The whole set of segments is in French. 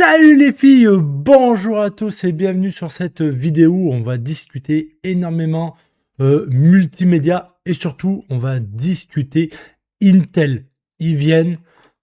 Salut les filles, bonjour à tous et bienvenue sur cette vidéo où on va discuter énormément multimédia et surtout on va discuter Intel. Ils viennent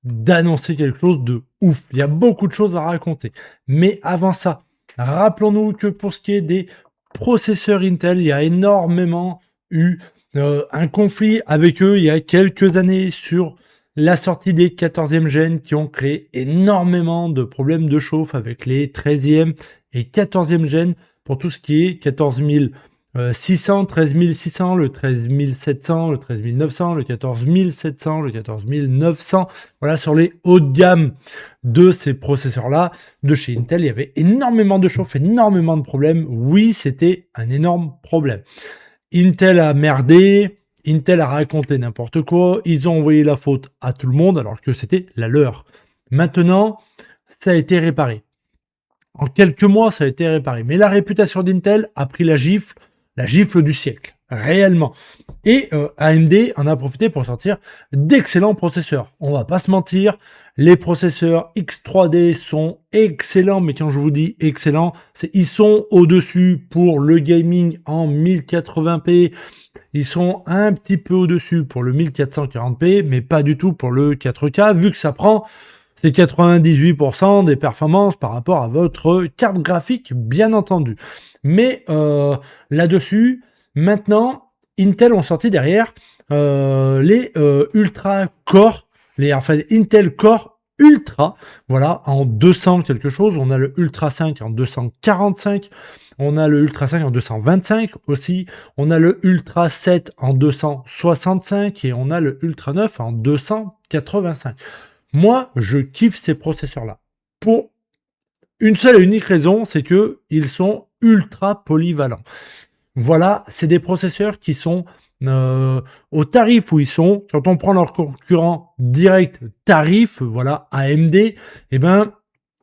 d'annoncer quelque chose de ouf. Il y a beaucoup de choses à raconter. Mais avant ça, rappelons-nous que pour ce qui est des processeurs Intel, il y a énormément eu un conflit avec eux il y a quelques années sur la sortie des 14e gènes qui ont créé énormément de problèmes de chauffe avec les 13e et 14e gènes pour tout ce qui est 14600, 13600, le 13700, le 13900, le 14700, le 14900. Voilà, sur les hauts de gamme de ces processeurs-là, de chez Intel, il y avait énormément de chauffe, énormément de problèmes. Oui, c'était un énorme problème. Intel a merdé. Intel a raconté n'importe quoi, ils ont envoyé la faute à tout le monde alors que c'était la leur. Maintenant, ça a été réparé. En quelques mois, ça a été réparé. Mais la réputation d'Intel a pris la gifle du siècle, réellement. Et AMD en a profité pour sortir d'excellents processeurs. On va pas se mentir, les processeurs X3D sont excellents, mais quand je vous dis excellents, ils sont au-dessus pour le gaming en 1080p, ils sont un petit peu au-dessus pour le 1440p, mais pas du tout pour le 4K, vu que ça prend c'est 98% des performances par rapport à votre carte graphique, bien entendu. Mais là-dessus, maintenant, Intel ont sorti derrière les Ultra Core, Intel Core Ultra, voilà, en 200 quelque chose. On a le Ultra 5 en 245, on a le Ultra 5 en 225 aussi, on a le Ultra 7 en 265 et on a le Ultra 9 en 285. Moi, je kiffe ces processeurs-là. Pour une seule et unique raison, c'est que ils sont ultra polyvalents. Voilà, c'est des processeurs qui sont au tarif où ils sont. Quand on prend leurs concurrents direct tarif, voilà, AMD, eh ben,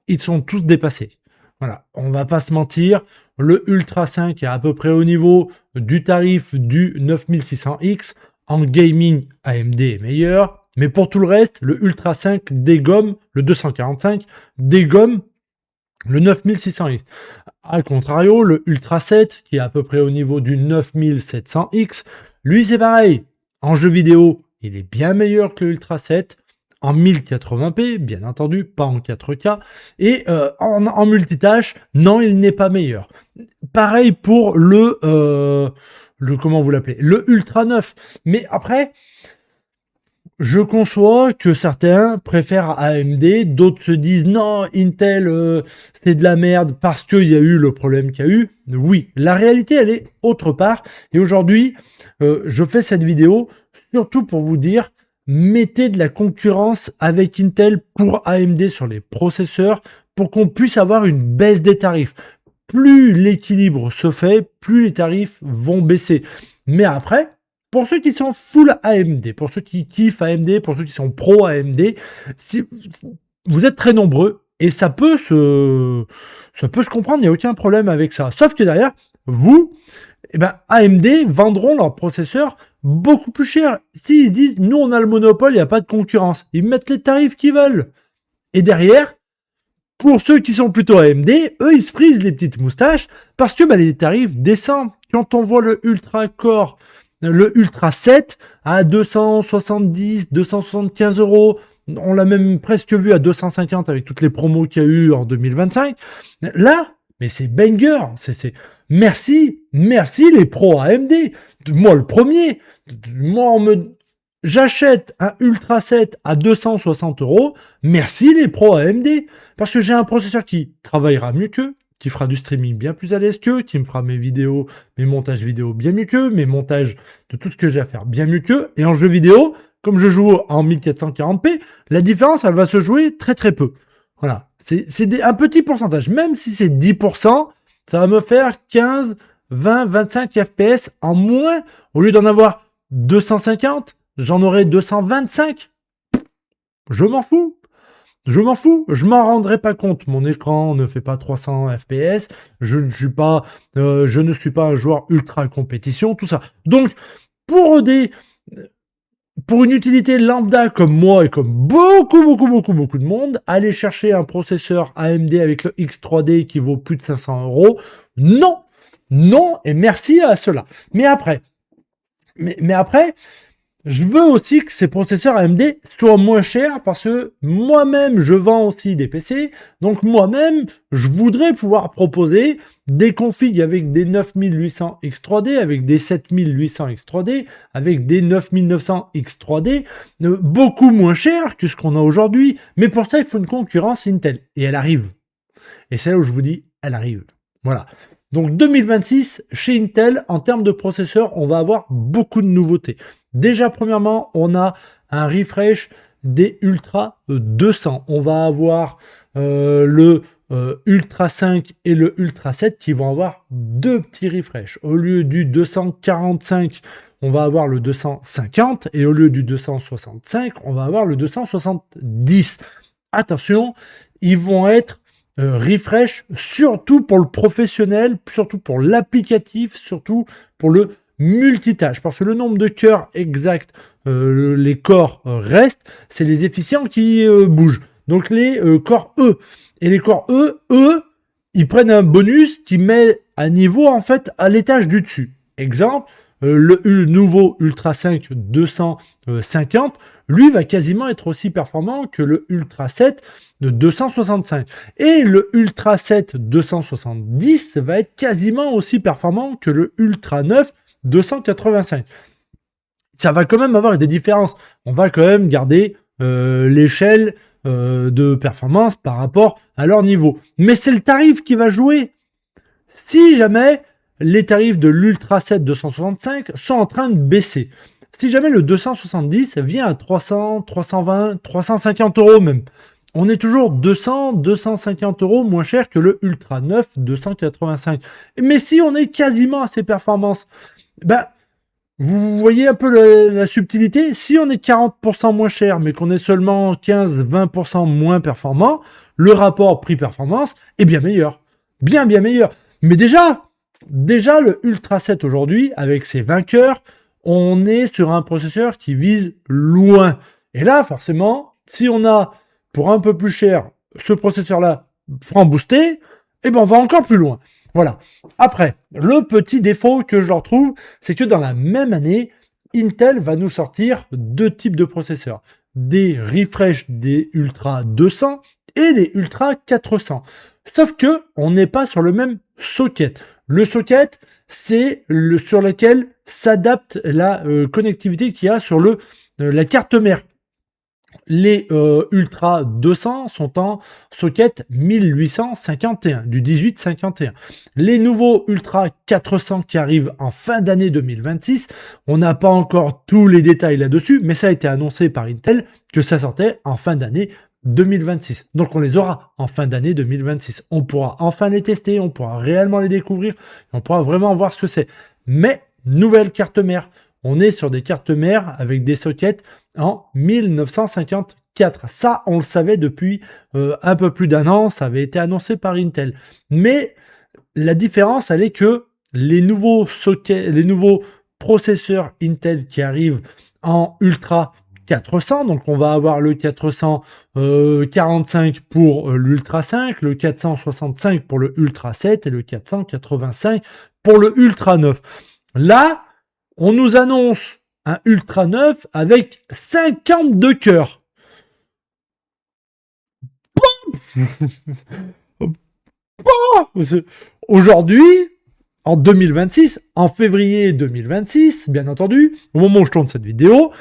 ils sont tous dépassés. Voilà, on va pas se mentir. Le Ultra 5 est à peu près au niveau du tarif du 9600X. En gaming, AMD est meilleur. Mais pour tout le reste, le Ultra 5 dégomme, le 245 dégomme le 9600X. A contrario, le Ultra 7, qui est à peu près au niveau du 9700X, lui c'est pareil. En jeu vidéo, il est bien meilleur que le Ultra 7. En 1080p, bien entendu, pas en 4K. Et en multitâche, non, il n'est pas meilleur. Pareil pour le comment vous l'appelez, le Ultra 9. Mais après, je conçois que certains préfèrent AMD, d'autres se disent non, Intel, c'est de la merde parce qu'il y a eu le problème qu'il y a eu. Oui, la réalité, elle est autre part. Et aujourd'hui, je fais cette vidéo surtout pour vous dire, mettez de la concurrence avec Intel pour AMD sur les processeurs pour qu'on puisse avoir une baisse des tarifs. Plus l'équilibre se fait, plus les tarifs vont baisser. Mais après, pour ceux qui sont full AMD, pour ceux qui kiffent AMD, pour ceux qui sont pro AMD, vous êtes très nombreux et ça peut se comprendre, il n'y a aucun problème avec ça. Sauf que derrière, vous, AMD vendront leurs processeurs beaucoup plus cher. S'ils disent, nous on a le monopole, il n'y a pas de concurrence, ils mettent les tarifs qu'ils veulent. Et derrière, pour ceux qui sont plutôt AMD, eux ils se frisent les petites moustaches parce que les tarifs descendent. Quand on voit le Ultra Core, le Ultra 7 à 270, 275 euros, on l'a même presque vu à 250 avec toutes les promos qu'il y a eu en 2025. Là, mais c'est banger, merci les pros AMD. Moi le premier, j'achète un Ultra 7 à 260 euros, merci les pros AMD, parce que j'ai un processeur qui travaillera mieux qu'eux, qui fera du streaming bien plus à l'aise qu'eux, qui me fera mes vidéos, mes montages vidéo bien mieux qu'eux, mes montages de tout ce que j'ai à faire bien mieux qu'eux, et en jeu vidéo, comme je joue en 1440p, la différence, elle va se jouer très très peu. Voilà, c'est un petit pourcentage, même si c'est 10%, ça va me faire 15, 20, 25 FPS en moins, au lieu d'en avoir 250, j'en aurai 225. Je m'en fous. Je m'en rendrai pas compte. Mon écran ne fait pas 300 FPS. Je ne suis pas un joueur ultra compétition, tout ça. Donc, pour des pour une utilité lambda comme moi et comme beaucoup de monde, aller chercher un processeur AMD avec le X3D qui vaut plus de 500 €, non, non et merci à cela. Mais après, je veux aussi que ces processeurs AMD soient moins chers parce que moi-même, je vends aussi des PC. Donc moi-même, je voudrais pouvoir proposer des configs avec des 9800 X3D, avec des 7800 X3D, avec des 9900 X3D, beaucoup moins chers que ce qu'on a aujourd'hui. Mais pour ça, il faut une concurrence Intel. Et elle arrive. Et c'est là où je vous dis, elle arrive. Voilà. Donc 2026, chez Intel, en termes de processeurs, on va avoir beaucoup de nouveautés. Déjà, premièrement, on a un refresh des Ultra 200. On va avoir le Ultra 5 et le Ultra 7 qui vont avoir deux petits refresh. Au lieu du 245, on va avoir le 250 et au lieu du 265, on va avoir le 270. Attention, ils vont être refresh, surtout pour le professionnel, surtout pour l'applicatif, surtout pour le multitâche, parce que le nombre de cœurs exact, les corps restent, c'est les efficients qui bougent. Donc les corps E. Et les corps E, ils prennent un bonus qui met à niveau en fait à l'étage du dessus. Exemple, le nouveau Ultra 5 250, lui va quasiment être aussi performant que le Ultra 7 de 265. Et le Ultra 7 270 va être quasiment aussi performant que le Ultra 9 285. Ça va quand même avoir des différences. On va quand même garder l'échelle de performance par rapport à leur niveau. Mais c'est le tarif qui va jouer. Si jamais les tarifs de l'Ultra 7 265 sont en train de baisser, si jamais le 270 vient à 300, 320, 350 € même, on est toujours 200, 250 € moins cher que le Ultra 9 285. Mais si on est quasiment à ces performances, ben, vous voyez un peu la subtilité. Si on est 40% moins cher, mais qu'on est seulement 15-20% moins performant, le rapport prix-performance est bien meilleur. Bien meilleur. Mais déjà le Ultra 7 aujourd'hui, avec ses 20 cœurs, on est sur un processeur qui vise loin. Et là, forcément, si on a, pour un peu plus cher, ce processeur-là, franc boosté, eh ben on va encore plus loin. Voilà. Après, le petit défaut que je leur trouve, c'est que dans la même année, Intel va nous sortir deux types de processeurs. Des refresh des Ultra 200 et les Ultra 400. Sauf que on n'est pas sur le même socket. Le socket, c'est le sur lequel s'adapte la connectivité qu'il y a sur la carte mère. Les Ultra 200 sont en socket 1851, du 1851. Les nouveaux Ultra 400 qui arrivent en fin d'année 2026, on n'a pas encore tous les détails là-dessus, mais ça a été annoncé par Intel que ça sortait en fin d'année 2026. Donc on les aura en fin d'année 2026. On pourra enfin les tester, on pourra réellement les découvrir, on pourra vraiment voir ce que c'est. Mais nouvelle carte mère. On est sur des cartes mères avec des sockets en 1954. Ça, on le savait depuis un peu plus d'un an. Ça avait été annoncé par Intel. Mais la différence, elle est que les nouveaux sockets, les nouveaux processeurs Intel qui arrivent en Ultra 400, donc on va avoir le 445 pour l'Ultra 5, le 465 pour le Ultra 7 et le 485 pour le Ultra 9. Là, on nous annonce un Ultra 9 avec 52 cœurs. Aujourd'hui, en 2026, en février 2026, bien entendu, au moment où je tourne cette vidéo,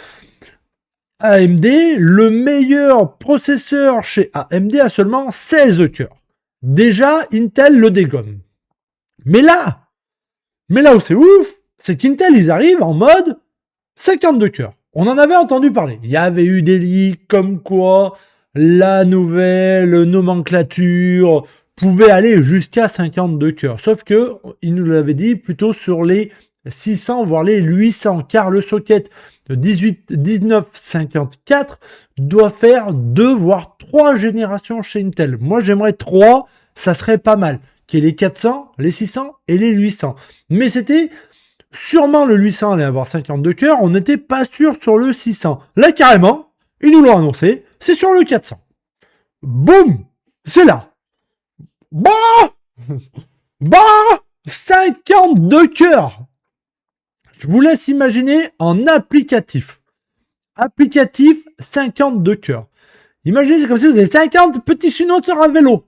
AMD, le meilleur processeur chez AMD a seulement 16 cœurs. Déjà, Intel le dégomme. Mais là où c'est ouf, c'est qu'Intel, ils arrivent en mode 52 cœurs. On en avait entendu parler. Il y avait eu des leaks comme quoi la nouvelle nomenclature pouvait aller jusqu'à 52 cœurs. Sauf que il nous l'avait dit plutôt sur les 600 voire les 800, car le socket de 1954 doit faire 2 voire 3 générations chez Intel. Moi, j'aimerais 3, ça serait pas mal. Qui est les 400, les 600 et les 800. Mais c'était Sûrement le 800 allait avoir 52 cœurs, on n'était pas sûr sur le 600. Là, carrément, ils nous l'ont annoncé, c'est sur le 400. Boum, c'est là. Bah, bah, 52 cœurs. Je vous laisse imaginer en applicatif. Applicatif, 52 cœurs. Imaginez, c'est comme si vous avez 50 petits chinois sur un vélo.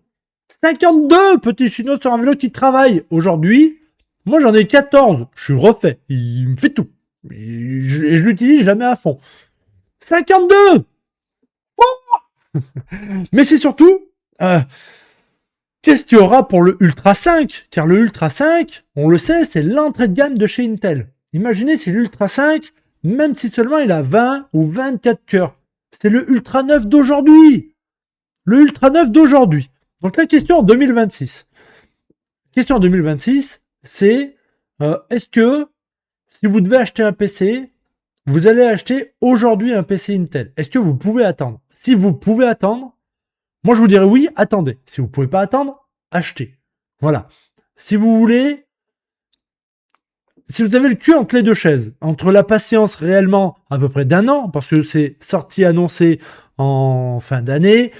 52 petits chinois sur un vélo qui travaillent. Aujourd'hui, moi j'en ai 14. Je suis refait. Il me fait tout. Et je l'utilise jamais à fond. 52. Oh. Mais c'est surtout... qu'est-ce qu'il y aura pour le Ultra 5? Car le Ultra 5, on le sait, c'est l'entrée de gamme de chez Intel. Imaginez si l'Ultra 5, même si seulement il a 20 ou 24 cœurs, c'est le Ultra 9 d'aujourd'hui. Le Ultra 9 d'aujourd'hui. Donc la question en 2026. Question en 2026, c'est est-ce que si vous devez acheter un PC, vous allez acheter aujourd'hui un PC Intel? Est-ce que vous pouvez attendre? Si vous pouvez attendre, moi je vous dirais oui, attendez. Si vous ne pouvez pas attendre, achetez. Voilà. Si vous voulez... Si vous avez le cul entre les deux chaises, entre la patience réellement à peu près d'un an, parce que c'est sorti annoncé en fin d'année,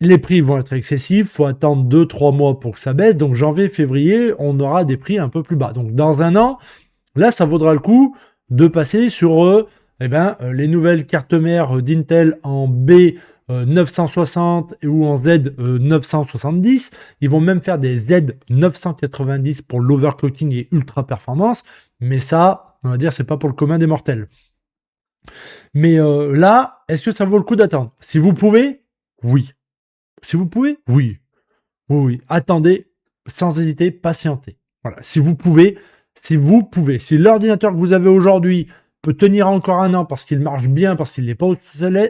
les prix vont être excessifs, il faut attendre 2-3 mois pour que ça baisse, donc janvier, février, on aura des prix un peu plus bas. Donc dans un an, là ça vaudra le coup de passer sur les nouvelles cartes mères d'Intel en B 960 ou en Z 970. Ils vont même faire des Z 990 pour l'overclocking et ultra performance. Mais ça, on va dire, c'est pas pour le commun des mortels. Mais là, est-ce que ça vaut le coup d'attendre? Si vous pouvez, oui. Si vous pouvez, oui. Oui, oui. Attendez, sans hésiter, patientez. Voilà. Si vous pouvez, si l'ordinateur que vous avez aujourd'hui peut tenir encore un an parce qu'il marche bien, parce qu'il n'est pas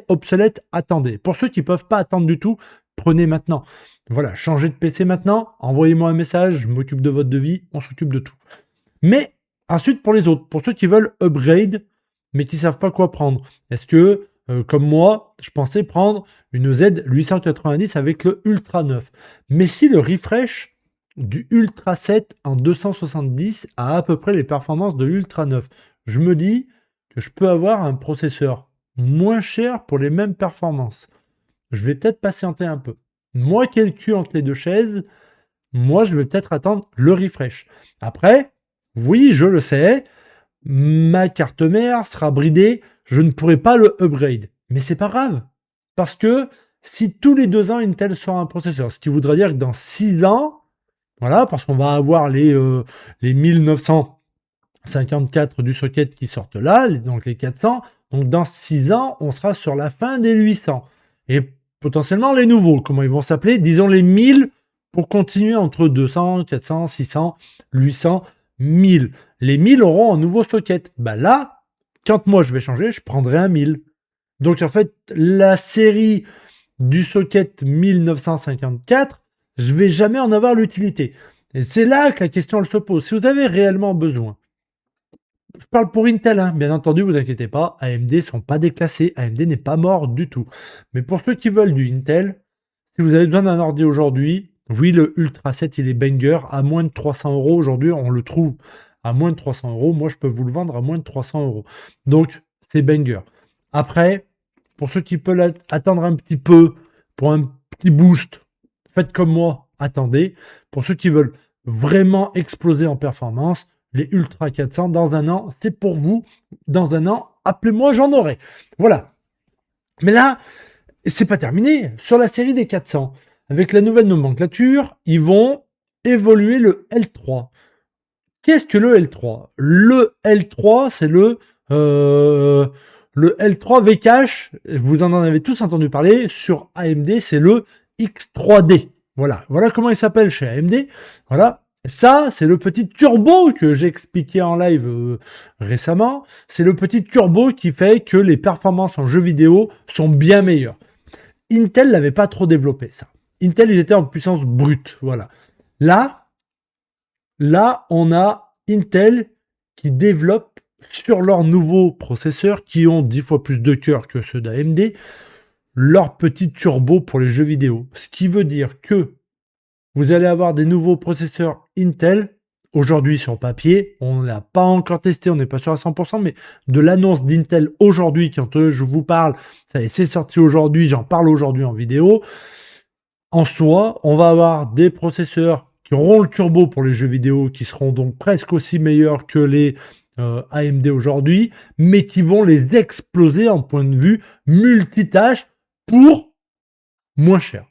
obsolète, attendez. Pour ceux qui ne peuvent pas attendre du tout, prenez maintenant. Voilà, changez de PC maintenant, envoyez-moi un message, je m'occupe de votre devis, on s'occupe de tout. Mais ensuite, pour les autres, pour ceux qui veulent upgrade, mais qui ne savent pas quoi prendre, est-ce que, comme moi, je pensais prendre une Z 890 avec le Ultra 9. Mais si le refresh du Ultra 7 en 270 a à peu près les performances de l'Ultra 9, je me dis que je peux avoir un processeur moins cher pour les mêmes performances. Je vais peut-être patienter un peu. Moi qui ai le cul entre les deux chaises, moi je vais peut-être attendre le refresh. Après, oui, je le sais, ma carte mère sera bridée, je ne pourrai pas le upgrade. Mais c'est pas grave. Parce que si tous les 2 ans Intel sort un processeur, ce qui voudrait dire que dans 6 ans, voilà, parce qu'on va avoir les 1954 du socket qui sortent là, donc les 400. Donc dans 6 ans, on sera sur la fin des 800. Et potentiellement les nouveaux, comment ils vont s'appeler? Disons les 1000 pour continuer entre 200, 400, 600, 800, 1000. Les 1000 auront un nouveau socket. Bah là, quand moi je vais changer, je prendrai un 1000. Donc en fait, la série du socket 1954, je vais jamais en avoir l'utilité. Et c'est là que la question elle se pose. Si vous avez réellement besoin, je parle pour Intel, hein. Bien entendu, vous inquiétez pas, AMD ne sont pas déclassés, AMD n'est pas mort du tout. Mais pour ceux qui veulent du Intel, si vous avez besoin d'un ordi aujourd'hui, oui, le Ultra 7, il est banger, à moins de 300 € aujourd'hui, on le trouve à moins de 300 €. Moi, je peux vous le vendre à moins de 300 €. Donc, c'est banger. Après, pour ceux qui peuvent attendre un petit peu, pour un petit boost, faites comme moi, attendez. Pour ceux qui veulent vraiment exploser en performance, les Ultra 400, dans un an, c'est pour vous. Dans un an, appelez-moi, j'en aurai. Voilà. Mais là, c'est pas terminé. Sur la série des 400, avec la nouvelle nomenclature, ils vont évoluer le L3. Qu'est-ce que le L3? Le L3, c'est le L3 V-Cache. Vous en avez tous entendu parler. Sur AMD, c'est le X3D. Voilà comment il s'appelle chez AMD. Voilà. Ça, c'est le petit turbo que j'ai expliqué en live récemment. C'est le petit turbo qui fait que les performances en jeux vidéo sont bien meilleures. Intel n'avait pas trop développé ça. Intel, ils étaient en puissance brute. Voilà. Là, on a Intel qui développe sur leurs nouveaux processeurs qui ont 10 fois plus de cœurs que ceux d'AMD, leur petit turbo pour les jeux vidéo. Ce qui veut dire que vous allez avoir des nouveaux processeurs Intel aujourd'hui sur papier, on ne l'a pas encore testé, on n'est pas sûr à 100%, mais de l'annonce d'Intel aujourd'hui, quand je vous parle, c'est sorti aujourd'hui, j'en parle aujourd'hui en vidéo, en soi, on va avoir des processeurs qui auront le turbo pour les jeux vidéo, qui seront donc presque aussi meilleurs que les AMD aujourd'hui, mais qui vont les exploser en point de vue multitâche pour moins cher.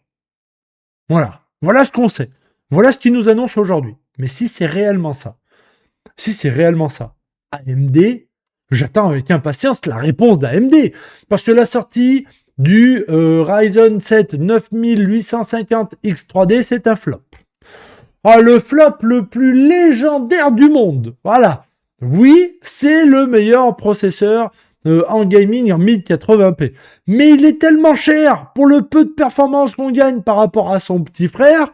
Voilà ce qu'on sait. Voilà ce qu'ils nous annoncent aujourd'hui. Mais si c'est réellement ça, AMD, j'attends avec impatience la réponse d'AMD. Parce que la sortie du Ryzen 7 9850 X3D, c'est un flop. Ah, le flop le plus légendaire du monde. Voilà. Oui, c'est le meilleur processeur en gaming en 1080p. Mais il est tellement cher pour le peu de performance qu'on gagne par rapport à son petit frère.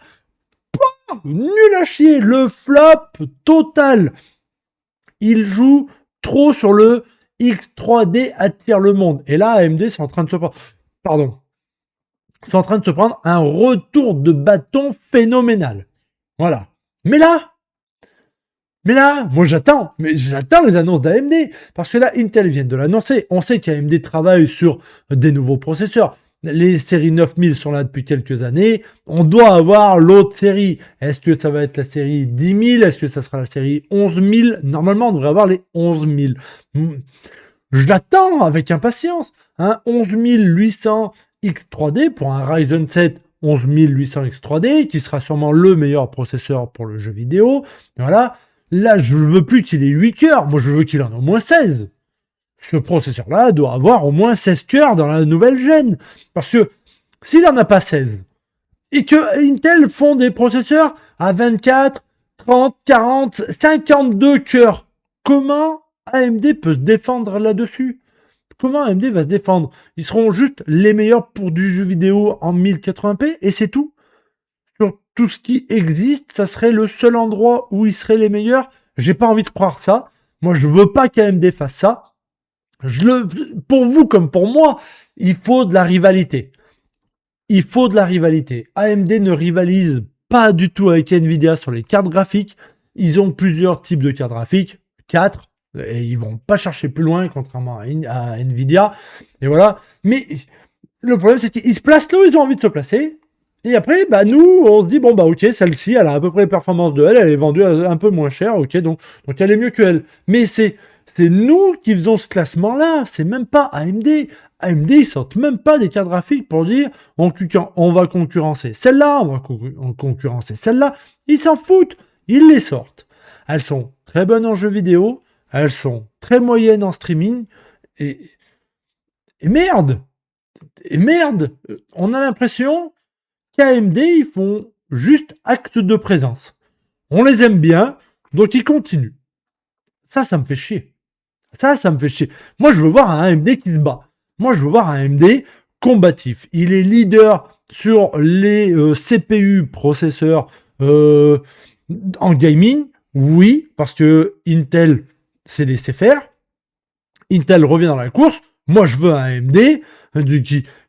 Nul à chier. Le flop total. Il joue trop sur le X3D attire le monde. Et là, AMD, c'est en train de se prendre... Pardon. C'est en train de se prendre un retour de bâton phénoménal. Voilà. Mais là, moi j'attends les annonces d'AMD. Parce que là, Intel vient de l'annoncer. On sait qu'AMD travaille sur des nouveaux processeurs. Les séries 9000 sont là depuis quelques années. On doit avoir l'autre série. Est-ce que ça va être la série 10000? Est-ce que ça sera la série 11000? Normalement, on devrait avoir les 11000. Je l'attends avec impatience. Un 11800 X3D pour un Ryzen 7 11800 X3D, qui sera sûrement le meilleur processeur pour le jeu vidéo. Voilà. Là, je ne veux plus qu'il ait 8 cœurs. Moi, je veux qu'il en ait au moins 16. Ce processeur-là doit avoir au moins 16 cœurs dans la nouvelle gène. Parce que s'il n'en a pas 16, et que Intel font des processeurs à 24, 30, 40, 52 cœurs, comment AMD peut se défendre là-dessus? Comment AMD va se défendre? Ils seront juste les meilleurs pour du jeu vidéo en 1080p et c'est tout. Sur tout ce qui existe, ça serait le seul endroit où ils seraient les meilleurs. J'ai pas envie de croire ça. Moi, je veux pas qu'AMD fasse ça. Pour vous comme pour moi, il faut de la rivalité. Il faut de la rivalité. AMD ne rivalise pas du tout avec Nvidia sur les cartes graphiques. Ils ont plusieurs types de cartes graphiques, 4, et ils vont pas chercher plus loin, contrairement à Nvidia. Et voilà. Mais le problème, c'est qu'ils se placent là où ils ont envie de se placer. Et après, bah, nous, on se dit, bon, bah, ok, celle-ci, elle a à peu près les performances de elle est vendue un peu moins cher, ok, donc elle est mieux qu'elle. Mais c'est nous qui faisons ce classement-là, c'est même pas AMD. AMD, ils sortent même pas des cartes graphiques pour dire on va concurrencer celle-là, on va concurrencer celle-là. Ils s'en foutent, ils les sortent. Elles sont très bonnes en jeux vidéo, elles sont très moyennes en streaming, et merde. Et merde, on a l'impression qu'AMD, ils font juste acte de présence. On les aime bien, donc ils continuent. Ça me fait chier. Ça me fait chier. Moi, je veux voir un AMD qui se bat. Moi, je veux voir un AMD combatif. Il est leader sur les CPU processeurs en gaming. Oui, parce que Intel s'est laissé faire. Intel revient dans la course. Moi, je veux un AMD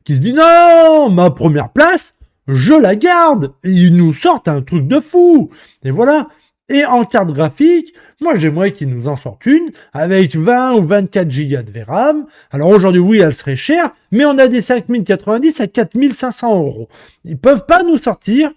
qui se dit non, ma première place, je la garde. Et ils nous sortent un truc de fou. Et voilà. Et en carte graphique, moi j'aimerais qu'ils nous en sortent une avec 20 ou 24 Go de VRAM. Alors aujourd'hui, oui, elle serait chère, mais on a des 5090 à 4500 €. Ils peuvent pas nous sortir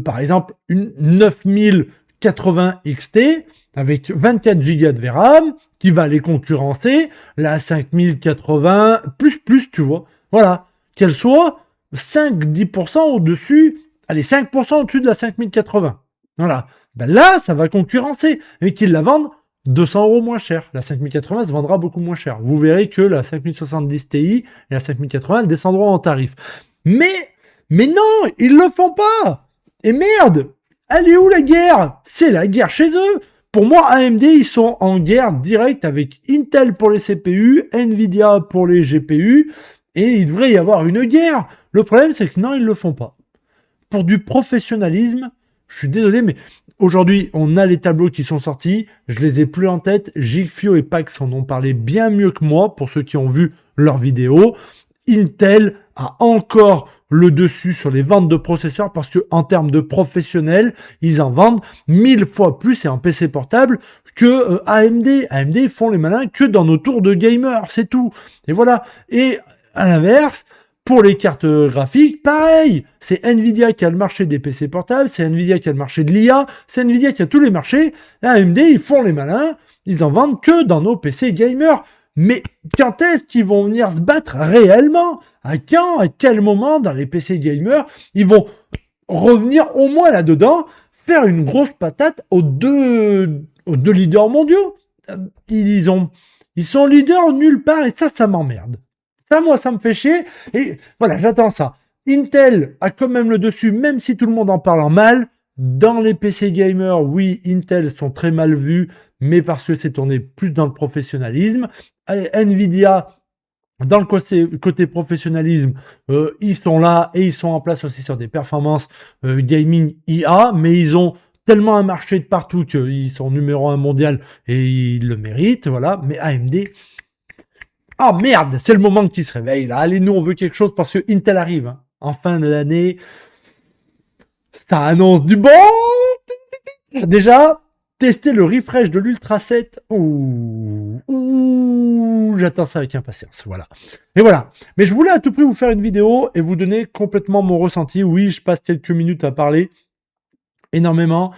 par exemple, une 9080 XT avec 24 Go de VRAM qui va les concurrencer, la 5080 plus, tu vois. Voilà. Qu'elle soit 5-10% au-dessus, allez, 5% au-dessus de la 5080. Voilà. Ben là, ça va concurrencer. Et qu'ils la vendent 200 € moins cher. La 5080 se vendra beaucoup moins cher. Vous verrez que la 5070 Ti et la 5080 descendront en tarif. Mais non, ils le font pas. Et merde, elle est où la guerre? C'est la guerre chez eux. Pour moi, AMD, ils sont en guerre directe avec Intel pour les CPU, Nvidia pour les GPU, et il devrait y avoir une guerre. Le problème, c'est que non, ils le font pas. Pour du professionnalisme, je suis désolé, mais aujourd'hui, on a les tableaux qui sont sortis. Je les ai plus en tête. Gigfio et Pax en ont parlé bien mieux que moi, pour ceux qui ont vu leurs vidéos. Intel a encore le dessus sur les ventes de processeurs parce que en termes de professionnels, ils en vendent 1000 fois plus et en PC portable que AMD. AMD font les malins que dans nos tours de gamers, c'est tout. Et voilà. Et à l'inverse, pour les cartes graphiques, pareil. C'est Nvidia qui a le marché des PC portables, c'est Nvidia qui a le marché de l'IA, c'est Nvidia qui a tous les marchés. AMD, ils font les malins, ils en vendent que dans nos PC gamers. Mais quand est-ce qu'ils vont venir se battre réellement? À quand? À quel moment dans les PC gamers ils vont revenir au moins là-dedans, faire une grosse patate aux deux leaders mondiaux? Ils sont leaders nulle part et ça m'emmerde. Ça, moi, ça me fait chier. Et voilà, j'attends ça. Intel a quand même le dessus, même si tout le monde en parle en mal. Dans les PC gamers, oui, Intel sont très mal vus, mais parce que c'est tourné plus dans le professionnalisme. Nvidia, dans le côté professionnalisme, ils sont là et ils sont en place aussi sur des performances gaming IA, mais ils ont tellement un marché de partout qu'ils sont numéro 1 mondial et ils le méritent, voilà. Mais AMD... Ah merde, c'est le moment qu'ils se réveillent là. Allez, nous on veut quelque chose parce que Intel arrive. Hein. En fin de l'année, ça annonce du bon. Déjà, tester le refresh de l'Ultra 7. Ouh, j'attends ça avec impatience. Voilà. Et voilà. Mais je voulais à tout prix vous faire une vidéo et vous donner complètement mon ressenti. Oui, je passe quelques minutes à parler énormément.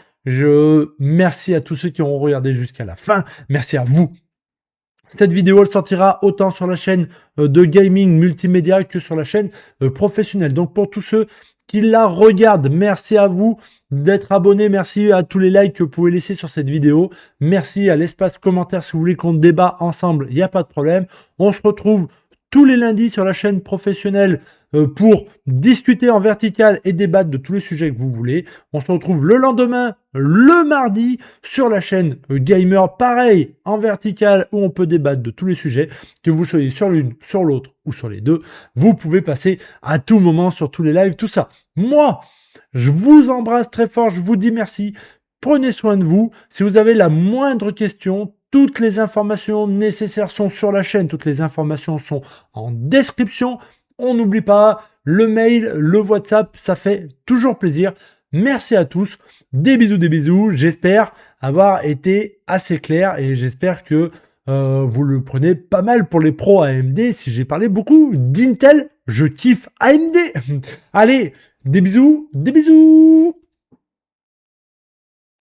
Merci à tous ceux qui ont regardé jusqu'à la fin. Merci à vous. Cette vidéo, elle sortira autant sur la chaîne de gaming multimédia que sur la chaîne professionnelle. Donc, pour tous ceux qui la regardent, merci à vous d'être abonnés. Merci à tous les likes que vous pouvez laisser sur cette vidéo. Merci à l'espace commentaire si vous voulez qu'on débat ensemble. Il n'y a pas de problème. On se retrouve tous les lundis sur la chaîne professionnelle pour discuter en vertical et débattre de tous les sujets que vous voulez. On se retrouve le lendemain, le mardi, sur la chaîne Gamer, pareil, en vertical, où on peut débattre de tous les sujets. Que vous soyez sur l'une, sur l'autre ou sur les deux, vous pouvez passer à tout moment sur tous les lives, tout ça. Moi, je vous embrasse très fort, je vous dis merci. Prenez soin de vous. Si vous avez la moindre question, toutes les informations nécessaires sont sur la chaîne. Toutes les informations sont en description. On n'oublie pas le mail, le WhatsApp, ça fait toujours plaisir. Merci à tous. Des bisous. J'espère avoir été assez clair et j'espère que vous le prenez pas mal pour les pros AMD. Si j'ai parlé beaucoup d'Intel, je kiffe AMD. Allez, des bisous.